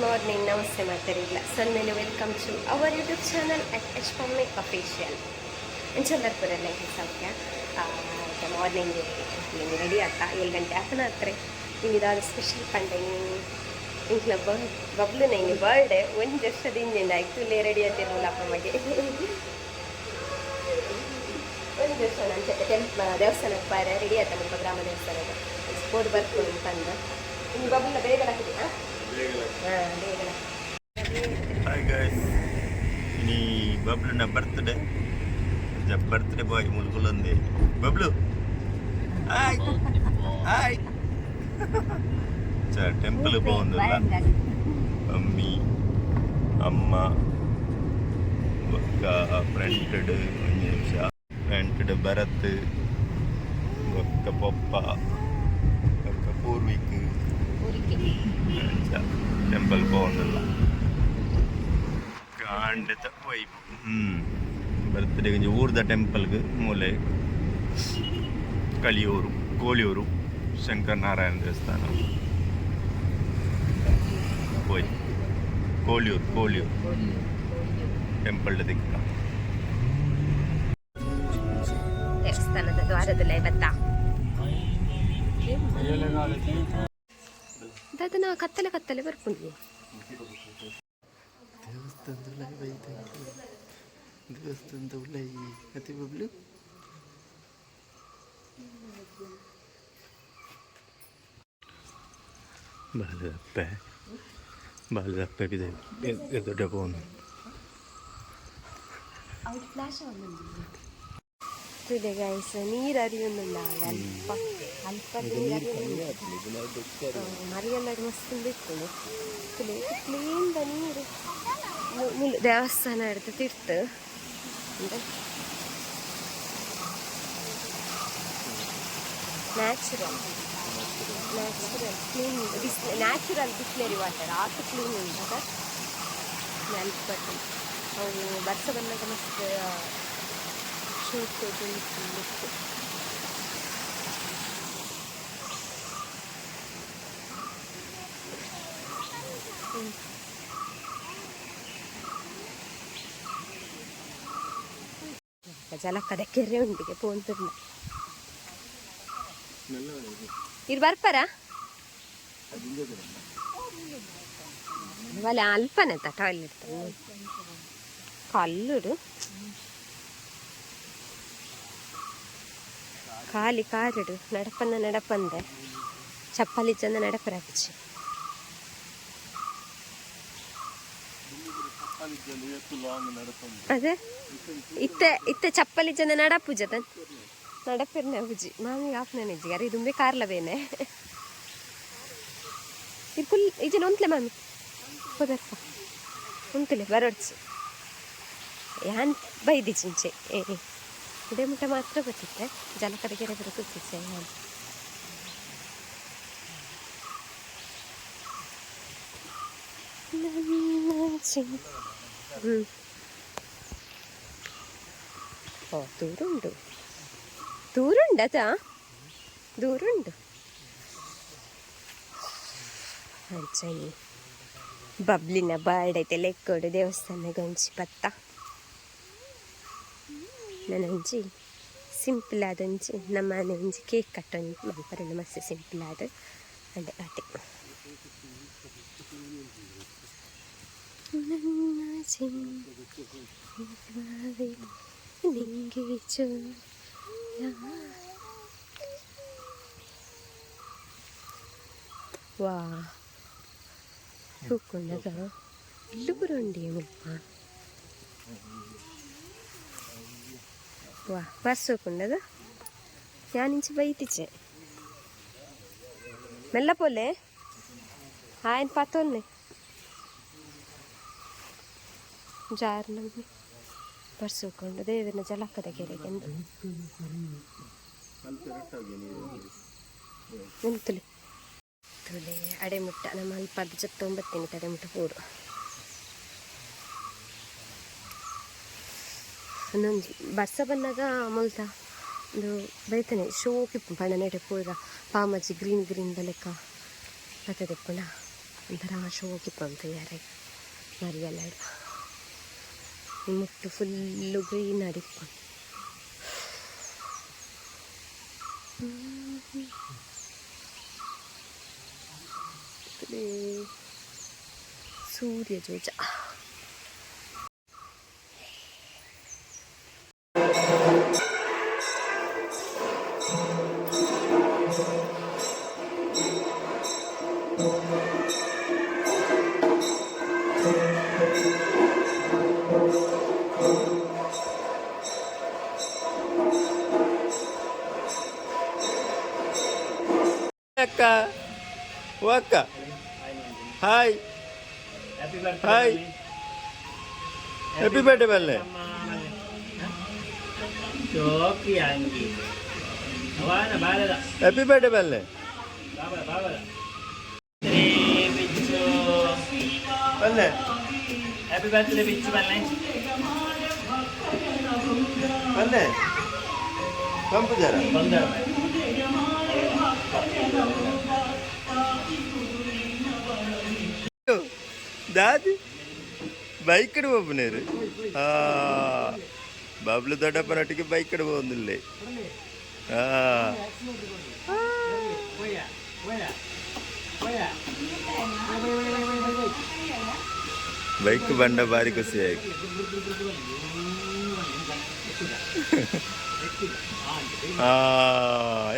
Morning ನಮಸ್ತೆ ಮಾತಾಡಿಲ್ಲ ಸನ್ಮೇಲೆ welcome to our YouTube channel at H ಪಮ್ಮಿ ಅಫಿಷಿಯಲ್ ಎಂಚಲ್ಲರ್ಪುರಲ್ಲ ಸೌಖ್ಯ ಮಾರ್ನಿಂಗ್ ನೀನು ರೆಡಿ ಆಗ್ತಾ 7 ಗಂಟೆ ಹಾಕೋಣ ಹತ್ರ ನೀನು ಇದಾದ ಸ್ಪೆಷಲ್ ಪಂಡೆ ಇಂಕ್ಲ ಬಬ್ಲು ನಂಗೆ ಬರ್ಡೇ ಒಂದು ವರ್ಷದಿಂದ ಆಯ್ತು ಇಲ್ಲೇ ರೆಡಿ ಆಗ್ತಿರ್ಬೋದು ಅಪ್ಪ ಮಗೆ ಒಂದು ವರ್ಷ ನಾನು ದೇವಸ್ಥಾನಕ್ಕೆ ಬಾರೆ ರೆಡಿ ಆಯ್ತಾ ನಮ್ಮ ಗ್ರಾಮ ದೇವಸ್ಥಾನದ ಸ್ಪೋರ್ಟ್ ಬರ್ಕೊಂಡು ತಂದು ಇನ್ನು ಬಬ್ಲನ್ನ ಬೇಗ ಹಾಕಿದ್ದೀನಾ ಹಾಯ್ ಗಾಯ್ಸ್ ಇನಿ ಬಬ್ಲುನ ಬರ್ತ್ಡೇ ಬಾಯ್ ಮುಲ್ಗುಲಂದೆ ಬಬ್ಲು ಹಾಯ್ ಹಾಯ್ ಟೆಂಪಲ್ പോകുന്നില്ല ಮಮ್ಮಿ ಅಮ್ಮ ಒಕ್ಕ ಫ್ರೆಂಟೆಡ್ ಒಂದು ನಿಮಿಷ ಫ್ರೆಂಟೆಡ್ ಭರತ್ ಒಕ್ಕ ಪಪ್ಪ ಒಕ್ಕ ಪೂರ್ವಿಕ್ ಟೆಂಪಲ್ പോകുന്നില്ല ಕಾಂಡದ ವೈಬ್ ಬರ್ತ್ಡೇ ಕೊಂಚ ಊರ್ದ ಟೆಂಪಲ್ಗೆ ಮೂಲೆ ಕೋಳಿಯೂರು ಶಂಕರನಾರಾಯಣ ದೇವಸ್ಥಾನ ಹೋಯ್ ಕೋಳಿಯೂರು ಟೆಂಪಲ್ ದಿಕ್ಕ ದೇವಸ್ಥಾನದ ದ್ವಾರದಲ್ಲೇ ಬತ್ತಾ ಅದನ್ನ ಕತ್ತಲೆ ಬರ್ಕೊಂಡು ದೇವಸ್ಥಾನದ ಉಳ್ಳೈ ಅತಿ ಬಬ್ಲು ಬಾಲದಪ್ಪ ದೊಡ್ಡ ಫೋನ್ ಇದೆ ಗೈಸ್ ನೀರು ಅರಿಯುന്നിಲ್ಲ ಅಲ್ಪ ಮರಿಯೆಲ್ಲ ಮಸ್ತ್ ಬಿಟ್ಟು ಕ್ಲೀನ್ ನೀರು ದೇವಸ್ಥಾನ ಹಿಡ್ದು ತಿರ್ತು natural clean natural Bisleri water ಆಟು ಕ್ಲೀನ್ ಉಂಟು ನೆಲ್ಪಟ್ಟು ಅವು ಬರ್ಸ ಬಂದಾಗ ಮಸ್ತ್ ಶೂಟ್ ಬಿಟ್ಟು ಜಲಕ್ಕದ ಕೆರೆ ಉಂಟಿಗೆ ಪೋಂತಿಲ್ಲ ಇದು ಬರ್ಪಾರ ಒಲೆ ಅಲ್ಪನೆ ಟಾಯ್ಲೆಟ್ ಕಲ್ಲುಡು ಖಾಲಿ ಕಾರಿಡು ನಡಪಂದೆ ಚಪ್ಪಲಿ ಚಂದ ನಡಪರಾಚಿ ಅದೇ ಇತ್ತೆ ಚಪ್ಪಲಿ ಚಂದ ನಡಪುಜ ನಡಪಿರ್ನೆ ಪೂಜಿ ಮಾಮಿಗೆ ಆಫ್ನೇ ಗಾರಿ ದುಂಬೆ ಕಾರ್ಲವೇನೆ ಇದು ಫುಲ್ ಈಜನ ಒಂತ್ಲೆ ಮಾಮಿ ಹೋದರ್ಪ ಉಂತಲೆ ಬರೋಡ್ಸು ಯಾನ್ ಬೈದಿ ಚಿಂಚೆ ಇದೇ ಮುಟ್ಟ ಮಾತ್ರ ಗೊತ್ತಿತ್ತೆ ಜಲಕದ ಕೆರೆ ಬರೋ ಗೊತ್ತಿತ್ತೆ ನಾನು ಓ ದೂರುಂಡು ಅಂಚನಿ ಬಬ್ಲಿನ ಬರ್ಡೇ ಲೆಕ್ಕೋಡು ದೇವಸ್ಥಾನ ಗಂಜಿ ಪತ್ತ ನನಂಜಿ ಸಿಂಪಲ್ ಆದಂಜಿ ನಮ್ಮ ಮನೆ ಒಂಜಿ ಕೇಕ್ ಕಟ್ಟೊಂದು ಮಲ್ಪರೆಲ್ಲ ಮಸ್ತ್ ಸಿಂಪಲ್ ಆದ ಅಂಡೆ ಆಟೆ ನಿಂಗೆ ವಾ ಹೂಕೊಂಡದ ಇಲ್ಲು ಬರೋಂಡಿ ಮುಲ್ಪ ವಾ ಬಸ್ ಹೂಕೊಂಡದ ಯಾನಿಂಚು ಬೈತಿಚೆ ಮೆಲ್ಲ ಪೋಲೆ ఆయన పతోల్ని ಜಾರ್ನಮ್ಮಿ ಬರ್ಸ್ಕೊಂಡು ದೇವನ ಜಲಕ್ಕದ ಕೆರೆಗೆ ನಿಂತುಲಿ ತುಳಿ ಅಡೆಮುಟ್ಟ ನಮ್ಮ ಅಲ್ಪ 19 ಅಡೆಮುಟ್ಟ ಪೂರು ಒಂದೊಂದು ಬರ್ಸ ಬಂದಾಗ ಮೊಲ್ತ ಒಂದು ಬೈತಾನೆ ಶೋಕಿಪ್ಪು ಪಂಡ ನೆಡೆ ಪೂರ ಪಾಮಜ್ಜಿ ಗ್ರೀನ್ ಲೆಕ್ಕ ಬರ್ತದೆ ಪುಣ ಒಂಥರ ಶೋಕಿತ್ತು ಅಂತ ಯಾರೇ ಮರಿಯಲ್ಲ ಮುಟ್ಟು ಫುಲ್ಲು ಗ್ರೀನ್ ಅಡಿಕೊಂಡು ಸೂರ್ಯ ಜೋಜ ಅಕ್ಕ ಓ ಅಕ್ಕ ಹಾಯ್ ಹಾಯ್ ಹ್ಯಾಪಿ ಬರ್ಡೇ ಬಲ್ಲೆ ಹ್ಯಾಪಿ ಬರ್ಡೇ ಬಲ್ಲೆ ಬಲ್ಲೆ Happy birthday Bichu Balle. ಬಲ್ಲೆ ಪಂಪು ಜರ Bandar. ದಾದಿ ಬೈಕ್ ಒಬ್ಬನೇರು ಬಾಬ್ಲು ದೊಡ್ಡಪ್ಪನೊಟ್ಟಿಗೆ ಬೈಕ್ പോകുന്നില്ലേ ಬೈಕ್ ಬಂಡ ಬಾರಿ ಖುಷಿಯಾಗಿ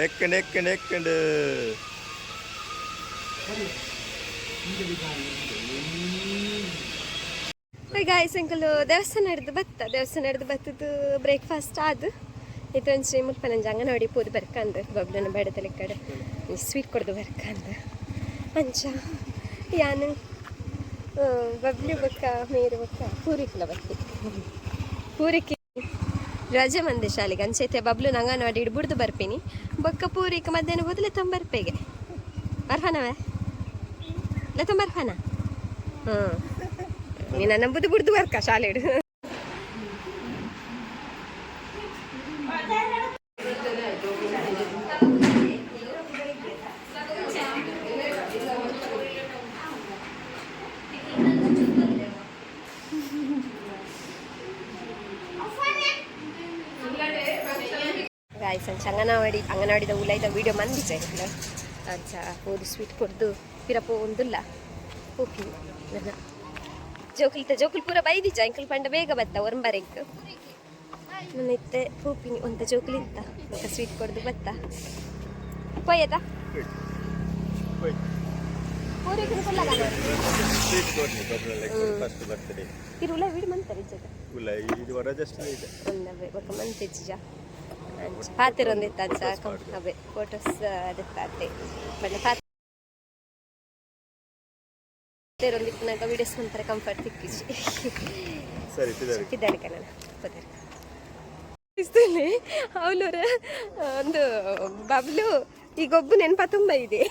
ಎಕ್ಕಂಡು ಎಕ್ಕಂಡು ಎಕ್ಕಂಡು ಗಾಯ್ಸ್ ಅಂಕಲ್ ದೇವಸ್ಥಾನ ಹಿಡ್ದು ಬತ್ತದು ಬ್ರೇಕ್ಫಾಸ್ಟ್ ಆದು ಇತ್ತೊಂಚಿ ಮುಲ್ಪನಂಜ ಅಂಗನವಾಡಿ ಪೋದು ಬರ್ಕಂದು ಬಬ್ಲನ ಬೇಡದಲ್ಲಿ ಕಡೆ ಸ್ವೀಟ್ ಕೊಡ್ದು ಬರ್ಕಂದು ಅಂಚ ಯಾನು ಬಬ್ಲಿ ಬೊಕ್ಕ ಮೇರು ಬೊಕ್ಕ ಪೂರಿಕ್ಲ ಬತ್ತಿ ಪೂರಿಕಿ ರಜೆ ಮಂದೆ ಶಾಲೆಗೆ ಅಂಚೈತೆ ಬಬ್ಲು ಅಂಗನವಾಡಿ ಹಿಡ್ಬಿಡ್ದು ಬರ್ಪೀನಿ ಬೊಕ್ಕ ಪೂರಿಕ ಮಧ್ಯಾಹ್ನ ಬದಲು ತೊಂಬರ್ಪೆಗೆ ಬರ್ಫಾನವೇ ಇಲ್ಲ ತೊಂಬರ್ಫಾನ ನೀನು ನಂಬುದು ಬಿಡ್ದು ಬರ್ಕ ಶಾಲೆ ಹಿಡು ಗಾಯ್ಸ್ ಅಂಗನವಾಡಿದ ಉಲಾಯ್ದ ವೀಡಿಯೋ ಮಂದಿಚೆ ಅಚ್ಚಾ ಹೋದು ಸ್ವೀಟ್ ಕೊಡ್ದು ಪಿರಪ್ಪ ಒಂದಿಲ್ಲ ಓಕೆ ನನ್ನ ಜೋಕುಲ್ ಪೂರ ಬೈದಿಚ್ಚ ಅಂಕಲ್ ಪಂಡ ಬೇಗ ಬತ್ತ ಒರಂಬರೆಗ್ ನನ್ನ ಇತ್ತೆ ಪೂಪಿನಿ ಒಂದ ಜೋಕುಲ್ ಇತ್ತ ಮತ್ತೆ ಸ್ವೀಟ್ ಕೊಡ್ದು ಬತ್ತ ಪೋಯ್ಯತಾ ತಿರುಲ ವೀಡು ಮಂತಾರೆ ಒಂದು ಮಂತಿಜ್ಜ ಪಾತಿರೊಂದಿತ್ತ ಅಂಚ ಅವೇ ಫೋಟೋಸ್ ಅದಕ್ಕೆ ಬಣ್ಣ ಪಾತಿರೊಂದಿತ್ತು ವೀಡಿಯೋಸ್ ಒಂಥರ ಕಂಫರ್ಟ್ ತಿಕ್ಕಿಸಿ ಪಿದ್ದಾಡಿಕ ನಾನು ಇಷ್ಟಲ್ಲಿ ಅವಳೂರ ಒಂದು ಬಬ್ಲು ಈಗ ಒಬ್ಬ ನೆನಪತ್ತೊಂಬ ಇದೆ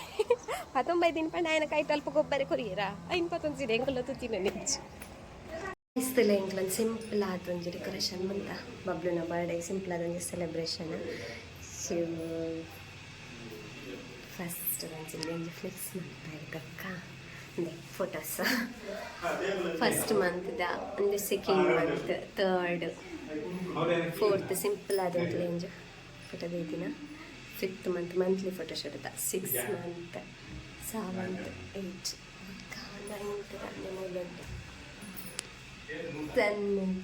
19 ಪಂಡ ఆయన ಕೈ ಅಲ್ಪ ಗೊಬ್ಬರ ಕೊರಿಯರ 51 ಎಂಕಲ್ಲ ತುತ್ತಿನ ನಿಜ ಇಷ್ಟಲ್ಲ ಎಂಕ್ಲೊಂದು ಸಿಂಪಲ್ ಆದೊಂದು ಡೆಕೋರೇಷನ್ ಬಂತ ಬಬ್ಲುನ ಬರ್ಡೇ ಸಿಂಪಲ್ ಆದೊಂದು ಸೆಲೆಬ್ರೇಷನ್ ಸೊ ಫಸ್ಟ್ ಒಂದು ಫ್ಲೆಕ್ಸ್ ಮಾಡ್ತಾ ಇದ್ದಕ್ಕ ಅಂದರೆ ಫೋಟೋಸ್ ಫಸ್ಟ್ ಮಂತ್ದ ಅಂದರೆ second month third fourth simple ಆದಂಥ ರೇಂಜ್ ಫೋಟೋ ದಿನ 5th month monthly photo shoot 6th month 7th 8th 9th ಮೂಲೆಂಟು 10th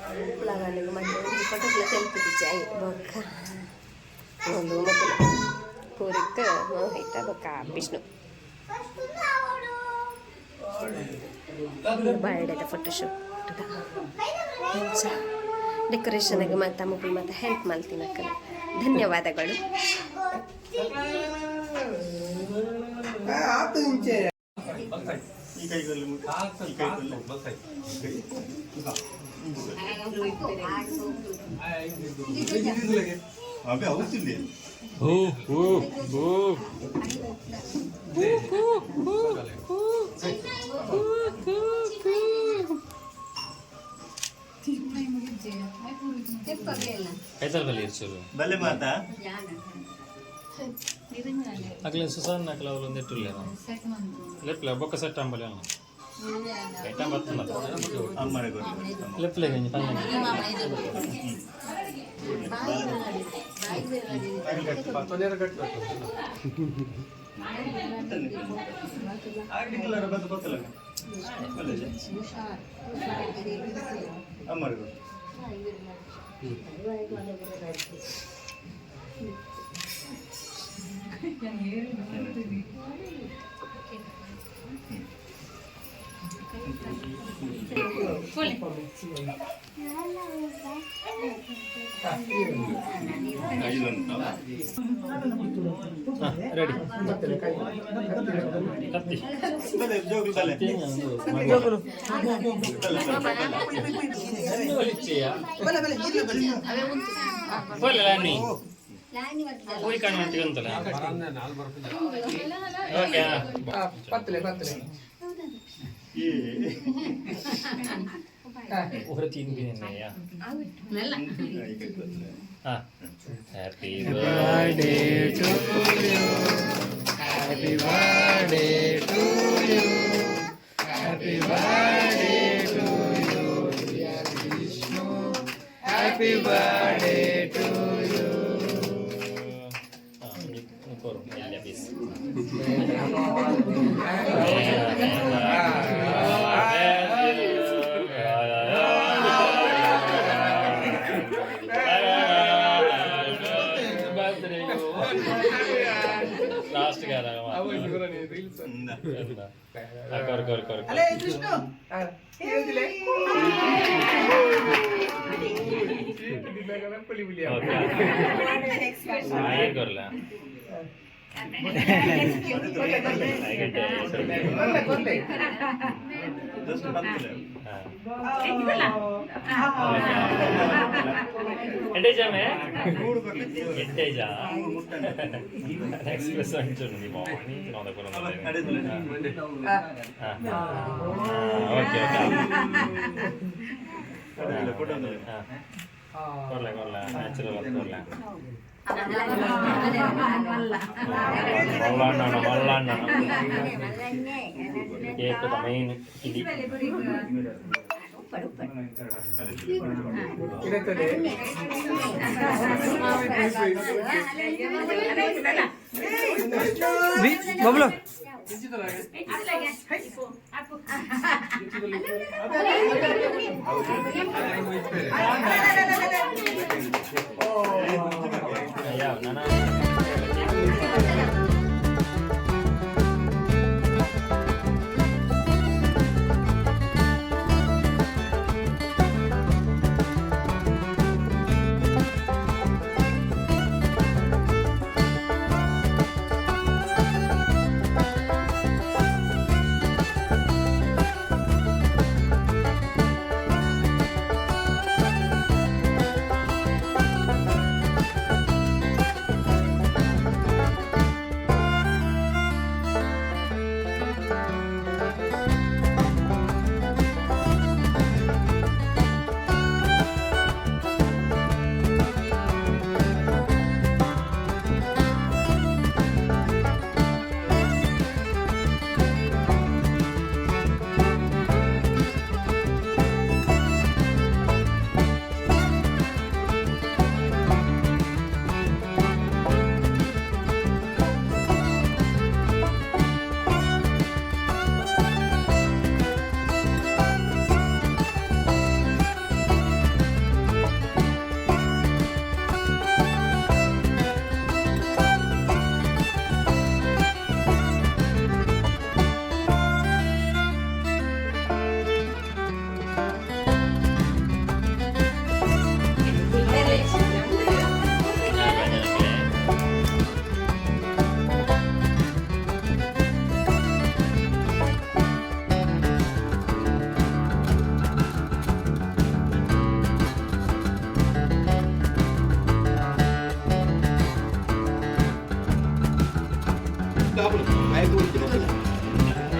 ಸಿಂಪಲಾಗನಿಗೆ ಮತ್ತೆ ಒಂದು ಫೋಟೋಗ್ಲ ತೆಲ್ಪಿದ್ದೆ ಬೊಕ್ಕ ಒಂದು ಮಕ್ಕಳು ಪೂರಕ್ಕೆ ಮೋಹಿತ ಬೊಕ್ಕ ವಿಷ್ಣು ಬರ್ಡೇದ ಫೋಟೋಶೂಟ್ ಡೆಕೋರೇಷನ್ಗೆ ಮತ್ತು ಮಕ್ಕಳು ಮತ್ತು ಹೆಲ್ಪ್ ಮಾಡ್ತೀನಿ ಅಕ್ಕನ ಧನ್ಯವಾದಗಳು कैसा बलियर चलो भले माता Aglen Susan nak lalu londe tu le. Lep le bokka set tambal yang. Kita batun lah. ಅಮ್ಮನೆ Lep le ni panjang. ಅಮ್ಮನೆ Ready. Katti. Boleh lah ni. Koi kan nanti kan tu lah. Okay. Orang teen bin ni ya. Happy birthday to you. Happy birthday to you. Happy birthday to you, dear Vishnu. Happy birthday to you. Ini korang ni habis. Last kara kor. Halo Krishna. ಹೇಳ್ತಿಲೆ करला express अंचुंदी morning तिनोद okay करला natural करला मल्लाण्ण cake मेन इदी Bablu ya nana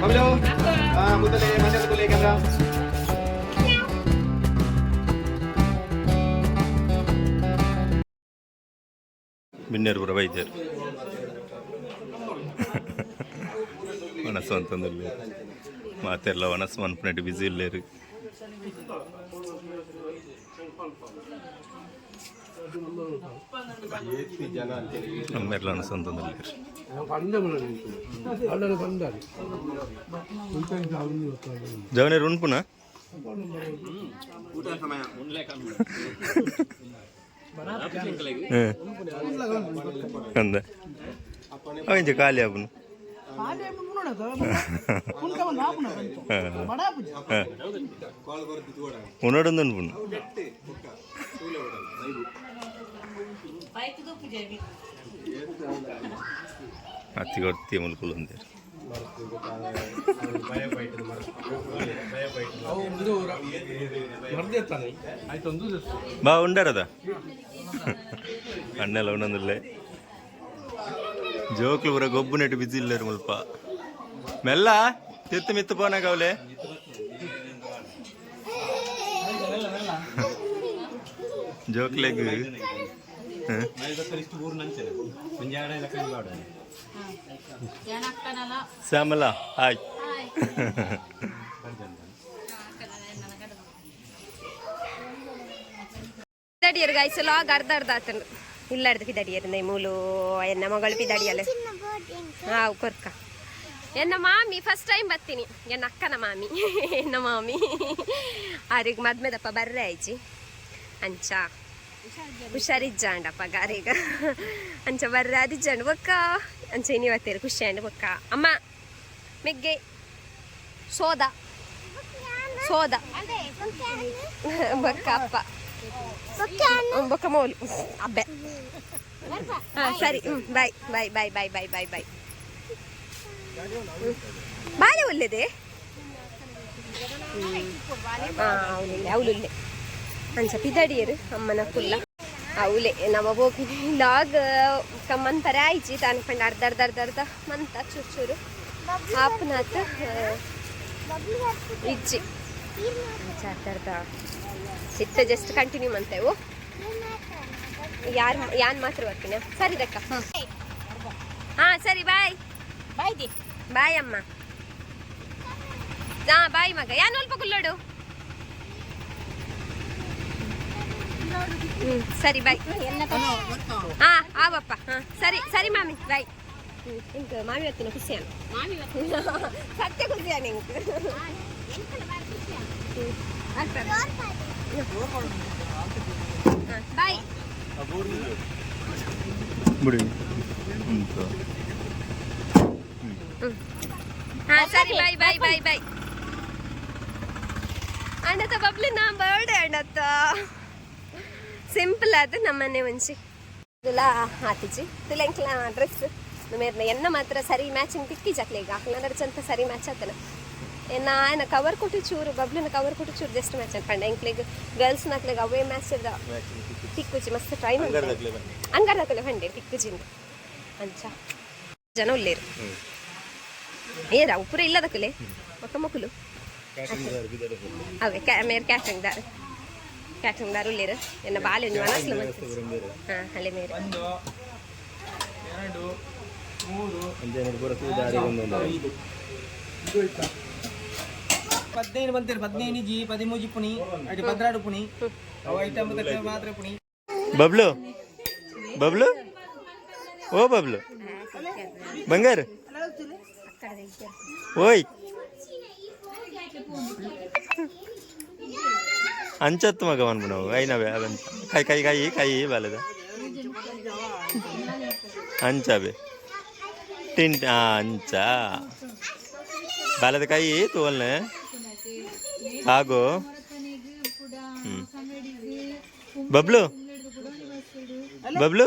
Pablo, putale, masuk boleh kamera. ಬಿನ್ನೇರ್ಪುರ ವೈದ್ಯರು ಮನಸ್ಸು ಅಂತಂದಿಲ್ಲ ಮಾತೆಲ್ಲ ಮನಸ್ಸು ಮನ್ಪುನಟ್ಟು ಬಿಸಿ ಇಲ್ಲೇರು ನಮ್ಮೆಲ್ಲ ಮನಸ್ಸು ಅಂತಂದಿಲ್ಲ ಜವನೇರು ಉಣ್ಪುನ ಅಂದ ಅವಂಚ ಖಾಲಿ ಆಪುನು ಉನ್ನಡೊಂದು ಅನ್ಪುನು ಅತ್ತಿ ಕೊಡ್ತಿ ಮುಲ್ಕುಲು ಅಂದೇರು ಬಾ ಉಂಡಾರದ ಅಣ್ಣೆಲ್ಲ ಒಂದೊಂದಿಲ್ಲ ಜೋಕ್ಲು ಬರ ಗೊಬ್ಬು ನೆಟ್ಟು ಬಿಸಿ ಇಲ್ಲರು ಮುಲ್ಪ ಮೆಲ್ಲ ತಿತ್ತು ಮಿತ್ತು ಪೋನಾಗ ಅವಲೆ ಜೋಕ್ಲೆಗ್ ಶ್ಯಾಮಲ ಹಾಯ್ പിതടിയർ കഴിച്ചല്ലോ അർദ്ധർദ്ധാത്തുണ്ട് ഇല്ലടുത്ത് പിതടിയരുന്നേ മൂലു എന്നെ മകൾ പിതടിയല്ലേ ആ കൊർക്ക ಎನ್ನ ಮಾಮಿ ಫಸ್ಟ್ ಟೈಮ್ ಬರ್ತೀನಿ ಎನ್ನ ಅಕ್ಕನ ಮಾಮಿ ಎನ್ನ ಮಾಮಿ ಆರಿಗೆ ಮದ್ಮೆದಪ್ಪ ಬರ್ರೆ ಆಯ್ಚಿ ಅಂಚ ಹುಷಾರಿಜ್ಜಾಂಡಪ್ಪ ಗಾರೀಗ ಅಂಚ ಬರ್ರೆ ಅದಿಜ್ಜಾಂಡು ಬೊಕ್ಕ ಅಂಚ ನೀವತ್ತೇರು ಖುಷಿ ಅಂಡು ಬೊಕ್ಕ ಅಮ್ಮ ಮೆಗ್ಗೆ ಸೋದ ಸೋದ ಬೊಕ್ಕ ಅಪ್ಪ ಬೊಕ್ಕ ಮೋಲು ಅಬ್ಬೆ ಹಾಂ ಸರಿ ಬಾಯ್ ಬಾಯ್ ಬಾಯ್ ಬಾಯ್ ಬಾಯ್ ಬಾಯ್ ಬಾಯ್ ಬಾಳೆ ಒಳ್ಳೆದೆ ಅವಳುಲ್ಲೆ ಅಂಚ ಪಿದಡಿಯರು ಅಮ್ಮನ ಕುಲ್ಲ ಅವಳೆ ನಮ್ಮ ಬೋಕಿ ಲಾಗ್ ಕಮ್ಮಂತಾರೆ ಆಯ್ಚಿ ತಾನು ಕಂಡು ಅರ್ಧ ಅರ್ಧ ಅರ್ಧ ಅರ್ಧ ಮಂತ ಚೂರು ಚೂರು ಆಪ್ನಾತ್ ಇಜ್ಜಿ ಅಂಚ ಅರ್ಧ ಅರ್ಧ ಸಿಟ್ಟ ಜಸ್ಟ್ ಕಂಟಿನ್ಯೂ ಮಂತೆವು ಯಾನ್ ಮಾತ್ರ ಬರ್ತೀನಿ ಸರಿ ದಕ್ಕ ಹಾಂ ಸರಿ ಬಾಯ್ ಬಾಯ್ ದಿ ಬಾಯ್ ಅಮ್ಮ ಹಾಂ ಬಾಯ್ ಮಗ ಯಾನು ಅಲ್ಪ ಕುಲ್ಲೋಡು ಸರಿ ಬಾಯ್ ಹಾಂ ಆವಪ್ಪ ಹಾಂ ಸರಿ ಸರಿ ಮಾಮಿ ಬಾಯ್ ಇಂಕ ಮಾಮಿ ಹೊತ್ತಿನ ಖುಷಿಯಾನ ಸತ್ಯ ಖುಷಿಯಾನ ಇಂಕ ಬಾಯ್ ಬಿಡಿ ಹಾಂ ಸರಿ ಬಾಯ್ ಬಾಯ್ ಬಾಯ್ ಬಾಯ್ ಅಣ್ಣತ್ತ ಬಬ್ಲಿ ನಾ ಬರ್ಡೇ ಅಣ್ಣತ್ತ ಸಿಂಪಲ್ ಅದು ನಮ್ಮನೆ ಮುಂಚೆ ಇದೆಲ್ಲ ಹಾತಿಜಿ ತಿಳಂಕ್ಲ ಡ್ರೆಸ್ ಮೇರ್ನ ಎನ್ನ ಮಾತ್ರ ಸರಿ ಮ್ಯಾಚಿಂಗ್ ತಿಕ್ಕಿ ಜಾಕ್ಲೆ ಈಗ ಹಾಕ್ಲ ಚಂತ ಸರಿ ಮ್ಯಾಚ್ ಆತನ ಏನ ಕವರ್ ಕೊಟ್ಟು ಚೂರು ಬಬ್ಲಿನ ಕವರ್ ಕೊಟ್ಟು ಚೂರು ಜಸ್ಟ್ ಮ್ಯಾಚ್ ಅನ್ಪಂಡ ಎಂಕ್ಲೆಗ್ ಗರ್ಲ್ಸ್ ನಾಕ್ಲೆಗ್ ಅವೇ ಮ್ಯಾಚ್ ಇದ್ದ ತಿಕ್ಕುಜಿ ಮಸ್ತ್ ಟ್ರೈ ಮಾಡಿ ಹಂಗಾರ್ದಾಕಲೆ ಬಂಡೆ ತಿಕ್ಕುಜಿಂದ ಅಂಚ ಜನ ಉಳ್ಳೇರು ಏರ ಉಪುರ ಇಲ್ಲದಕ್ಕಲೆ ಒಕ್ಕ ಮಕ್ಕಳು ಅವೇ ಮೇರೆ ಕ್ಯಾಟ್ರಿಂಗ್ ದಾರು ಉಳ್ಳೇರು ಎನ್ನ ಬಾಲೆ ಒಂದು ಮನಸ್ಲು ಹಾಂ ಹಳೆ ಮೇರೆ 15 ಬಂತೀರಿ 15 ಜಿ 13 ಪುಣಿ ಅಡಿ 16 ಪುಣಿ ಅವ ಐಟಮ್ ಮಾತ್ರ ಪುಣಿ ಬಬ್ಲು ಬಬ್ಲು ಓ ಬಬ್ಲು ಬಂಗಾರ ಓಯ್ ಅಂಚತ್ತು ಮಗ ಅನ್ಬು ನಾವು ಐನವೇ ಅದಂತ ಕೈ ಕೈ ಕೈ ಕೈ ಬಾಲದ ಅಂಚಬೆ ಟಿಂಟ್ ಅಂಚ ಬಾಲದ ಕೈ ತೋಲ್ನೆ ಆಗೋ ಬಬ್ಲು ಬಬ್ಲು